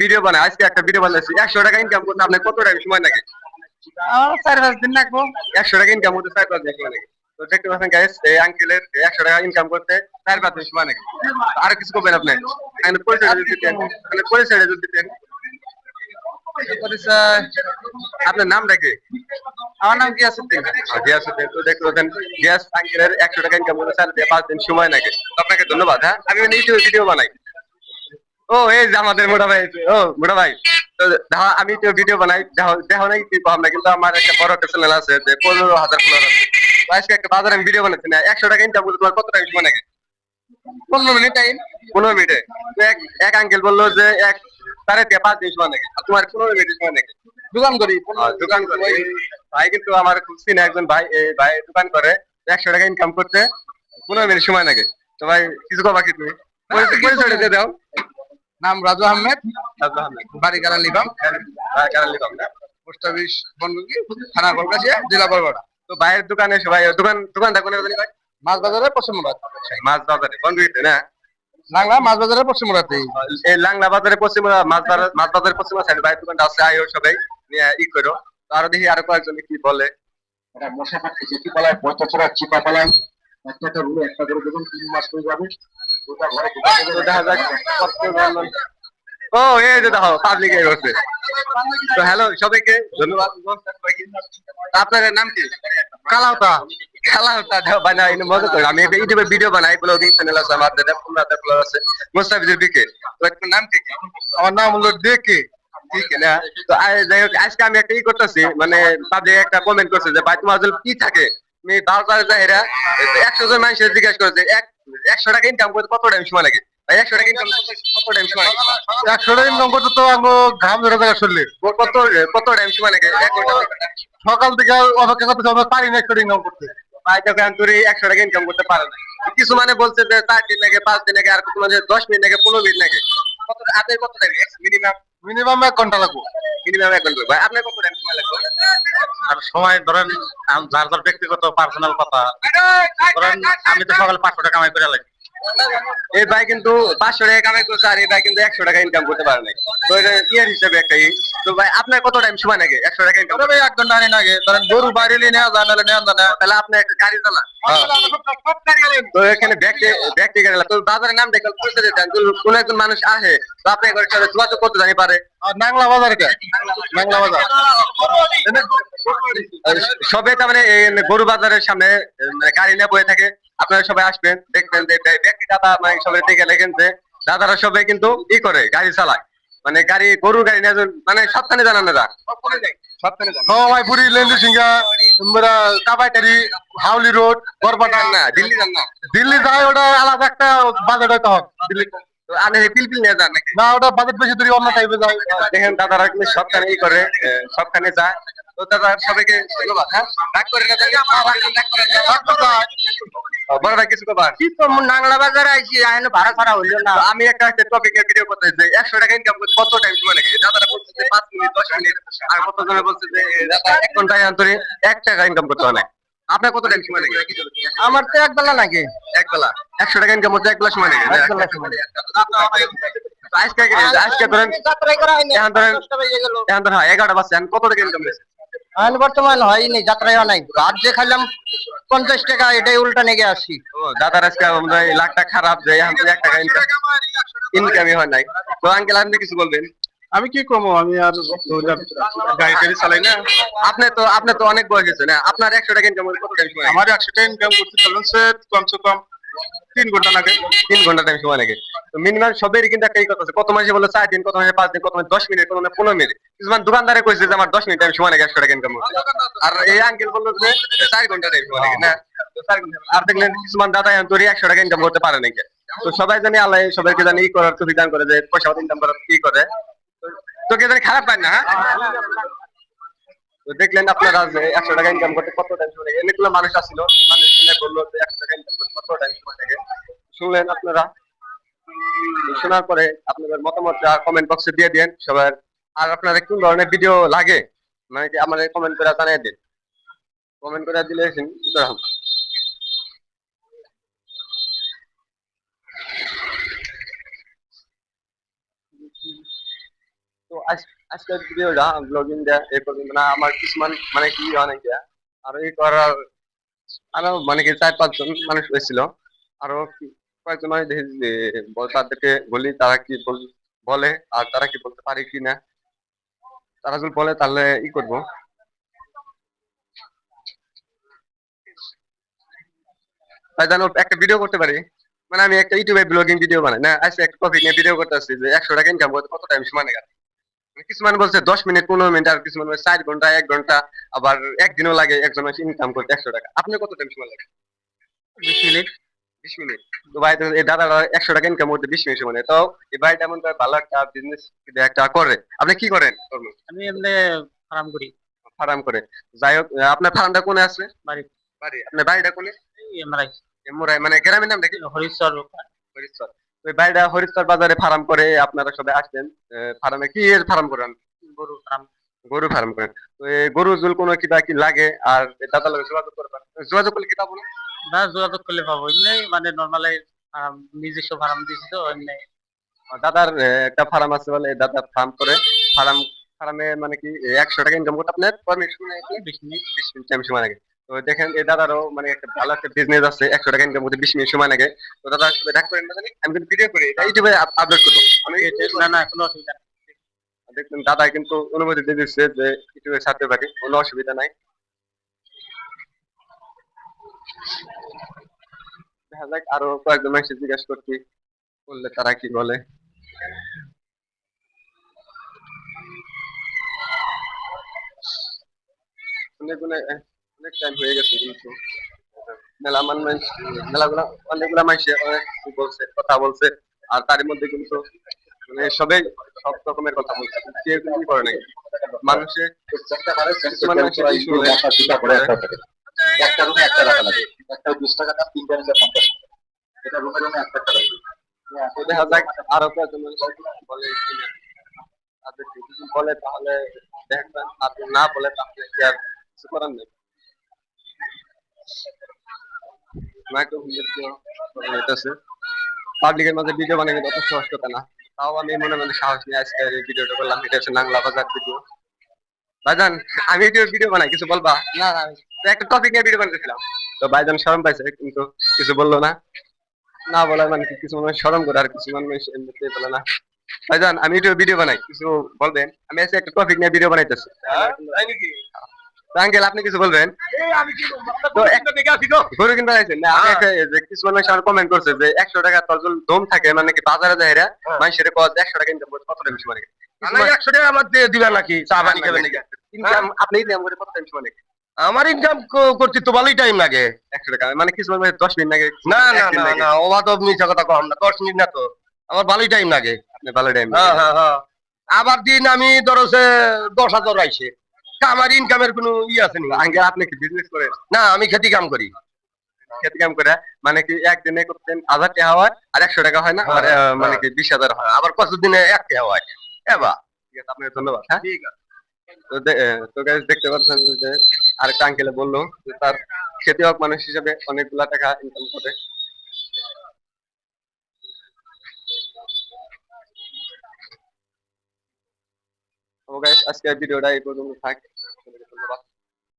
Video বানাই, আজকে একটা ভিডিও বানাইছি 100 টাকা ইনকাম করতে আপনার কত টাইম সময় লাগে? আমার 4-5 দিন লাগবো। 100 টাকা ইনকাম করতে 4-5 দিন সময় লাগে। তো দেখতে পাচ্ছেন গাইস, এই আঙ্কেলের 100 টাকা ইনকাম করতে 4-5 দিন সময় লাগে। আর কিছু করবেন আপনি? পরিচয়টা যদি দিতেন, পরিচয়টা যদি দিতেন। পরিচয়, আপনার নামটা কি? আমার নাম গিয়াসউদ্দিন। গিয়াসউদ্দিন। তো দেখতে পাচ্ছেন গিয়াস আঙ্কেলের 100 টাকা ইনকাম করতে 4-5 দিন সময় লাগে। আপনাকে ধন্যবাদ। হ্যাঁ, আমি ইউটিউবে ভিডিও বানাই। ও এই যে আমাদের মোটা ভাই, ও মোটা ভাই, তো দেখো আমি তো ভিডিও বানাই, দেখো দেখো নাই কি পাম না, কিন্তু আমার একটা বড় একটা চ্যানেল আছে যে 15,000 ফলোয়ার আছে। তো আজকে একটা বাজারে আমি ভিডিও বানাচ্ছি না, 100 টাকা ইনকাম করতে তোমার কত টাইম সময় লাগে? 15 মিনিট টাইম। 15 মিনিটে। তো এক আঙ্কেল বললো যে 4.5 দিন সময় লাগে, আর তোমার 15 মিনিট সময় লাগে। দোকান করি। দোকান করে ভাই, কিন্তু আমার খুব চিনা একজন ভাই, এই ভাই দোকান করে 100 টাকা ইনকাম করতে 15 মিনিট সময় লাগে। তো ভাই কিছু কবা কি তুমি? পরিচয়টা দিয়ে দাও। নাম রাজু আহমেদ, রাজু আহমেদ। বাড়ি কারালিবাম, কারালিবাম না? পোস্ট অফিস বনগুকি, থানা কলকাছিয়া, জেলা বরগুনা। তো ভাইয়ের দোকানে সবাই দোকানটা কোনে জানি ভাই? মাছ বাজারের পশ্চিম মুরাদ। মাছ বাজারে বন্ধুইতে না? লাংলা মাছ বাজারের পশ্চিম মুরাদেই। এই লাংলা বাজারে পশ্চিম মাছ বাজারের পশ্চিম সাইডে ভাইয়ের দোকানটা আছে, আইও সবাই নিয়ে ই করো। তো আরো দেখি আরো কয়েকজন কি বলে। এটা মশা পাখি যেটি পালায় পঁচাচরা চিপা পালায় একটা রুমে একটা করে দেখুন 3 মাস হয়ে যাবে ওটা ঘরে তো দেখা যাক কতজন। ও এই যে দেখো পাবলিক এর হচ্ছে। তো হ্যালো সবাইকে ধন্যবাদ। আপনার নাম কি? কালাউতা। কালাউতা বানাই ইনো মজা করে। আমি একটা ইউটিউবে ভিডিও বানাই, ব্লগিং চ্যানেল আছে আমার, 15,000 ফলোয়ার আছে। মুস্তাফিজুর বিকে। তো আপনার নাম কি? আমার নাম হলো ডেকে। ঠিক না? তো যাই হোক, আজকে আমি একটা ই করতেছি, মানে তাদের একটা কমেন্ট করছে যে ভাই তোমার যদি কি থাকে তুমি বাজারে যাই, এরা 100 জন মানুষের জিজ্ঞাসা করেছে 100 টাকা ইনকাম করতে কত টাইম সময় লাগে? ভাই 100 টাকা ইনকাম করতে কত টাইম সময় লাগে? 100 টাকা ইনকাম করতে তো আঙ্গো ঘাম ধরে জায়গা শুনলে কত কত টাইম সময় লাগে? 1 ঘন্টা। সকাল থেকে অপেক্ষা করতে আমরা পারি না 100 টাকা ইনকাম করতে। ভাই দেখো আমি 100 টাকা ইনকাম করতে পারে না। কিছু মানে বলছে যে 4 দিন লাগে, 5 দিন লাগে, আর কিছু মানে 10 মিনিট লাগে, 15 মিনিট লাগে। কত আপনার কত লাগে মিনিমাম? মিনিমাম 1 ঘন্টা লাগবে। মিনিমাম 1 ঘন্টা। ভাই আপনার কত টাইম সময় লাগবে? আর সময় ধরেন যার যার ব্যক্তিগত পার্সোনাল কথা, ধরেন আমি তো সকালে 500 টাকা কামাই করে লাগি। এই ভাই কিন্তু 500 টাকা কামাই করছে, আর এই ভাই কিন্তু 100 টাকা ইনকাম করতে পারে নাই। তো এটা ইয়ার হিসাবে একটা ই। তো ভাই আপনার কত টাইম সময় লাগে 100 টাকা ইনকাম? ভাই 1 ঘন্টা আনি লাগে, ধরেন গরু বাইরে নিয়ে নেওয়া যায়, নাহলে নেওয়া যায় না। তাহলে আপনি একটা গাড়ি চালান। তো এখানে ব্যক্তি গাড়ি চালান। তো বাজারের নাম দেখে পরিচয় দিতেন, কোন একজন মানুষ আসে তো আপনি একবার সাথে যোগাযোগ করতে জানি পারে। আর নাংলা বাজার কে? নাংলা বাজার সবে তার মানে এই গরু বাজারের সামনে মানে গাড়ি নিয়ে বয়ে থাকে। আপনারা সবাই আসবেন, দেখবেন যে ব্যক্তি দাদা মানে সবাই দেখে লেখেন যে দাদারা সবাই কিন্তু ই করে গাড়ি চালায়, মানে গাড়ি গরুর গাড়ি নিয়ে মানে সবখানে জানান না সবখানে জানান। ভাই পুরি লেন্ডি সিংহা আমরা কাবাইটারি হাউলি রোড বরবাটা না দিল্লি যান না? দিল্লি যায়, ওটা আলাদা একটা বাজেট হইতে হবে দিল্লি। তো আপনি পিলপিল নিয়ে যান নাকি? না, ওটা বাজেট বেশি দূরে অন্য টাইপে যায়। দেখেন দাদারা কিন্তু সবখানে ই করে, সবখানে যায়। তো দাদা সবাইকে ধন্যবাদ। হ্যাঁ, রাগ করে না জানি, রাগ করে না। বড় ভাই কিছু কবার? কি তো নাংলা বাজারে আইছি, আইনো ভাড়া ছাড়া হইলো না। তো আমি একটা টপিকের ভিডিও করতে যে 100 টাকা ইনকাম করতে কত টাইম সময় লাগে? দাদারা বলছে যে 5 মিনিট, 10 মিনিট, আর কত জনে বলছে যে দাদা 1 ঘন্টায় অন্তরে 1 টাকা ইনকাম করতে হয় না। আপনার কত টাইম সময় লাগে? আমার তো এক বেলা লাগে। এক বেলা 100 টাকা ইনকাম করতে 1 বেলা সময় লাগে। এক বেলা সময় লাগে। আজকে ধরেন যাত্রাই করা হয়নি, এখন ধরেন 10টা বেজে গেল। এখন ধরেন 11টা বাজছে, এখন কত টাকা ইনকাম হয়েছে? এখন বর্তমান হয়নি, যাত্রাই হয় নাই। ভাত যে খাইলাম 50 টাকা, এটাই উল্টা নেগে আসি। ও দাদার আজকে আমাদের এই লাখটা খারাপ যে এখন তো 1 টাকা ইনকামই হয় নাই। তো আঙ্কেল আপনি কিছু বলবেন? আমি কি করবো, আমি আর গাড়ি টাড়ি চালাই না। আপনি তো অনেক বয়স হয়েছে না, আপনার 100 টাকা ইনকাম করতে কত টাইম সময় লাগে? আমার 100 টাকা ইনকাম করতে চলেন সে কমসে কম 3 ঘন্টা লাগে। 3 ঘন্টা টাইম সময় লাগে। তো মিনিমাম সবেরই কিন্তু একটা কথা আছে, কত মাসে বলে 4 দিন, কত মাসে 5 দিন, কত মাসে 10 মিনিট, কত মাসে 15 মিনিট। কিছু দোকানদারে কইছে যে আমার 10 মিনিট টাইম সময় লাগে 100 টাকা ইনকাম করতে। আর এই আঙ্কেল বললো যে 4 ঘন্টা টাইম সময় লাগে না। তো 4 ঘন্টা। আর দেখলেন কিছু দাদা এখন তোরই 100 টাকা ইনকাম করতে পারে নাকি। তো সবাই জানি আল্লাহ সবাইকে জানি ই করার সুবিধান করে যে পয়সা ইনকাম করার কি করে। তো কে জানি খারাপ পায় না। হ্যাঁ, তো দেখলেন আপনারা যে 100 টাকা ইনকাম করতে কত টাইম সময় লাগে। অনেকগুলো মানুষ আসছিল, মানুষ বললো যে 100 টাকা ইনকাম করতে কত টাইম সময় লাগে। শুনলেন আপনারা। শোনার পরে আপনাদের মতামতটা কমেন্ট বক্সে দিয়ে দেন সবার। আর আপনারা কোন ধরনের ভিডিও লাগে মানে কি আমাদের কমেন্ট করে জানিয়ে দিন। কমেন্ট করে দিলে আজকের ভিডিওটা ব্লগিং দেয়া এই পর্যন্ত না, আমার কিছুমান মানে কি অনেক দেয়া আর এই করার আরো মানে কি 4-5 জন মানুষ হয়েছিল। আরো কয়েকজন মানুষ দেখেছি যে তাদেরকে বলি তারা কি বলে আর তারা কি বলতে পারে কিনা, তারা যদি বলে তাহলে করবো। তাই জানো একটা ভিডিও করতে পারি, মানে আমি একটা ইউটিউবে ব্লগিং ভিডিও বানাই না, আজকে একটা টপিক নিয়ে ভিডিও করতে আসছি যে 100 টাকা ইনকাম করতে কত টাইম সময় লাগে। কিছুমান বলছে 10 মিনিট 15 মিনিট, আর কিছুমান বলছে 4 ঘন্টা 1 ঘন্টা, আবার একদিনও লাগে একজন মানুষ ইনকাম করতে 100 টাকা। আপনি কত টাইম সময় লাগে? 20 মিনিট। 20 মিনিট। তো ভাই তো এই দাদারা 100 টাকা ইনকাম করতে 20 মিনিট সময় নেয়। তো এই ভাইটা এমন ভালো একটা বিজনেস একটা করে। আপনি কি করেন কর্ম? আমি এমনি আরাম করি। ফার্ম করে। যাই হোক, আপনার ফার্মটা কোনে আছে? বাড়ি বাড়ি আপনার বাড়িটা কোনে? এমরাই এমুরাই, মানে গ্রামের নামটা কি? হরিশ্বর। হরিশ্বর। তো এই বাড়িটা হরিশ্বর বাজারে ফার্ম করে, আপনারা সবাই আসবেন। ফার্মে কি এর ফার্ম করেন? গরু ফার্ম। গরু ফার্ম করেন। তো এই গরু জুল কোনো কিবা কি লাগে আর এই দাদার লগে যোগাযোগ করবেন, যোগাযোগ করলে কি পাবো না? না, যোগাযোগ করলে পাবো। এমনি মানে নর্মালি নিজস্ব ফার্ম দিয়েছি তো এমনি। দাদার একটা ফার্ম আছে বলে, দাদা ফার্ম করে। ফার্ম ফার্মে মানে কি 100 টাকা ইনকাম করতে আপনার পার মিনিট সময় লাগে 20 মিনিট টাইম সময় লাগে। তো দেখেন এই দাদারও মানে একটা ভালো একটা বিজনেস আছে, 100 টাকা ইনকাম করতে 20 মিনিট সময় লাগে। তো দাদা আসলে দেখা করেন না জানি, আমি কিন্তু ভিডিও করি, এটা ইউটিউবে আপলোড করবো আমি। না না, কোনো অসুবিধা নেই। দেখবেন দাদা কিন্তু অনুমতি দিয়ে দিচ্ছে যে ইউটিউবে ছাড়তে পারি, কোনো অসুবিধা নাই। দেখা যাক আরো কয়েকজন মানুষ জিজ্ঞাসা করছি, বললে তারা কি বলে। অনেক অনেক টাইম হয়ে গেছে কিন্তু মেলা মানুষ, মেলাগুলা অনেকগুলা মানুষ অনেক বলছে, কথা বলছে। আর তার মধ্যে কিন্তু মানে সবাই সব রকমের কথা বলছে, কেউ কিন্তু কি করে নাই মানুষে। চেষ্টা করে কিছুমান মানুষের কি শুনলে চিন্তা করে একটা রুমে 1 টাকা লাগে, একটা 20 টাকা দাম, 3টা নিলে 50 টাকা। এটা রুমে রুমে 1 টাকা লাগে। তো দেখা যাক আরো কয়েকজন মানুষ বলে কিনা। তাদের যদি বলে তাহলে দেখবেন, আর যদি না বলে তাহলে কি আর কিছু করার নেই। পাবলিকের মাঝে ভিডিও বানানো কিন্তু অত সহজ কথা না। তাও আমি মনে মনে সাহস নিয়ে আজকে এই ভিডিওটা করলাম। এটা হচ্ছে নাংলা বাজার ভিডিও। ভাইজান, আমি ভিডিও বানাই, কিছু বলবা? না না, তো একটা টপিক নিয়ে ভিডিও বানাতেছিলাম, তো ভাইজান শরম পাইছে কিন্তু কিছু বললো না। না বলার মানে কি, কিছু মানুষ শরম করে আর কিছু মানুষ এমনিতেই বলে না। ভাইজান, আমি ভিডিও বানাই, কিছু বলবেন? আমি আজকে একটা টপিক নিয়ে ভিডিও বানাইতেছি। আঙ্কেল, আপনি কিছু বলবেন? গরু কিনতে যাইছেন না? আমি যে কিছু মানুষ আমার কমেন্ট করছে যে 100 টাকা তোর যদি দম থাকে, মানে কি বাজারে যায় এরা মানুষের কত 100 টাকা ইনকাম করতে কত টাইম সময় লাগে? 100 টাকা আমার দিয়ে দিবা নাকি চা পানি খাবেন নাকি? ইনকাম আপনি ইনকাম করে কত টাইম সময় লাগে? আমার ইনকাম করতে তো ভালোই টাইম লাগে। 100 টাকা মানে কিছু মানুষ 10 মিনিট লাগে। না না একদিন না লাগে। না, ওবা তো মিছা কথা কম না, 10 মিনিট না তো, আমার ভালোই টাইম লাগে। আপনি ভালো টাইম। হ্যাঁ হ্যাঁ হ্যাঁ। আবার দিন আমি ধরো সে 10,000 আইছে, তা আমার ইনকামের কোনো আছে নি? আঙ্কেল, আপনি কি বিজনেস করেন? না, আমি খেতি কাম করি। খেতে কাম করে মানে কি একদিনে করতেন 1000 টাকা হয় আর 100 টাকা হয় না, আর মানে কি 20,000 হয়। আবার কত দিনে 1 টাকা হয় এবার। ঠিক আছে, আপনাকে ধন্যবাদ। হ্যাঁ, ঠিক আছে। তো গাইস, দেখতে পাচ্ছেন যে আরেকটা আঙ্কেলে বললো যে তার খেতিয়ক মানুষ হিসেবে অনেকগুলা টাকা ইনকাম করে। তো গাইস, আজকের ভিডিওটা এই পর্যন্ত থাক। ধন্যবাদ।